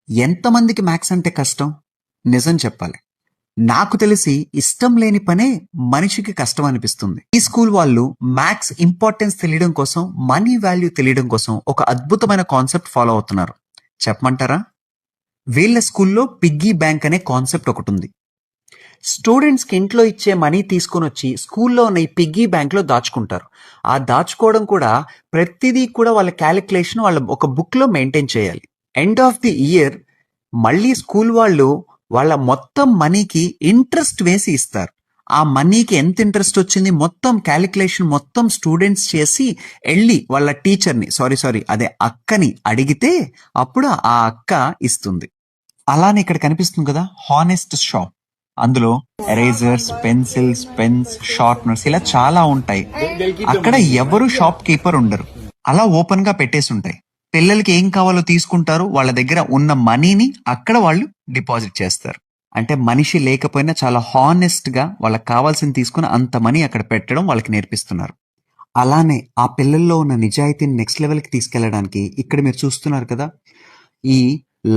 ఎంతమందికి మ్యాథ్స్ అంటే కష్టం? నిజం చెప్పాలి. నాకు తెలిసి ఇష్టం లేని పనే మనిషికి కష్టం అనిపిస్తుంది. ఈ స్కూల్ వాళ్ళు మ్యాథ్స్ ఇంపార్టెన్స్ తెలియడం కోసం, మనీ వాల్యూ తెలియడం కోసం ఒక అద్భుతమైన కాన్సెప్ట్ ఫాలో అవుతున్నారు. చెప్పమంటారా? వీళ్ళ స్కూల్లో పిగ్గీ బ్యాంక్ అనే కాన్సెప్ట్ ఒకటుంది. స్టూడెంట్స్కి ఇంట్లో ఇచ్చే మనీ తీసుకొని వచ్చి స్కూల్లో ఉన్న ఈ పిగ్గీ బ్యాంక్లో దాచుకుంటారు. ఆ దాచుకోవడం కూడా ప్రతిదీ కూడా వాళ్ళ క్యాలిక్యులేషన్ వాళ్ళ ఒక బుక్లో మెయింటైన్ చేయాలి. ఎండ్ ఆఫ్ ది ఇయర్ మళ్ళీ స్కూల్ వాళ్ళు వాళ్ళ మొత్తం మనీకి ఇంట్రెస్ట్ వేసి ఇస్తారు. ఆ మనీకి ఎంత ఇంట్రెస్ట్ వచ్చింది మొత్తం క్యాలిక్యులేషన్ మొత్తం స్టూడెంట్స్ చేసి వెళ్ళి వాళ్ళ టీచర్ని అదే అక్కని అడిగితే అప్పుడు ఆ అక్క ఇస్తుంది. అలానే ఇక్కడ కనిపిస్తుంది కదా హానెస్ట్ షాప్. అందులో ఎరేజర్స్, పెన్సిల్స్, పెన్స్, షార్ప్నర్స్ ఇలా చాలా ఉంటాయి. అక్కడ ఎవరు షాప్ కీపర్ ఉండరు, అలా ఓపెన్ గా పెట్టేసి ఉంటాయి. పిల్లలకి ఏం కావాలో తీసుకుంటారు, వాళ్ళ దగ్గర ఉన్న మనీని అక్కడ వాళ్ళు డిపాజిట్ చేస్తారు. అంటే మనిషి లేకపోయినా చాలా హానెస్ట్ గా వాళ్ళకి కావాల్సింది తీసుకుని అంత మనీ అక్కడ పెట్టడం వాళ్ళకి నేర్పిస్తున్నారు. అలానే ఆ పిల్లల్లో ఉన్న నిజాయితీని నెక్స్ట్ లెవెల్ కి తీసుకెళ్లడానికి ఇక్కడ మీరు చూస్తున్నారు కదా ఈ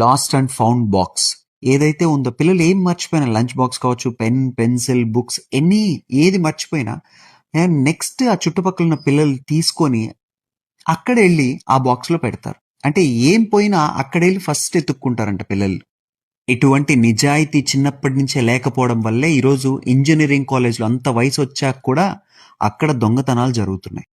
లాస్ట్ అండ్ ఫౌండ్ బాక్స్ ఏదైతే ఉందో, పిల్లలు ఏం మర్చిపోయినా లంచ్ బాక్స్ కావచ్చు, పెన్, పెన్సిల్, బుక్స్ ఏది మర్చిపోయినా నెక్స్ట్ ఆ చుట్టుపక్కల ఉన్న పిల్లలు తీసుకొని అక్కడ వెళ్ళి ఆ బాక్స్ లో పెడతారు. అంటే ఏం పోయినా అక్కడ వెళ్ళి ఫస్ట్ ఎత్తుక్కుంటారంట పిల్లలు. ఇటువంటి నిజాయితీ చిన్నప్పటి నుంచే లేకపోవడం వల్లే ఈరోజు ఇంజనీరింగ్ కాలేజ్లో అంత వయసు వచ్చాక కూడా అక్కడ దొంగతనాలు జరుగుతున్నాయి.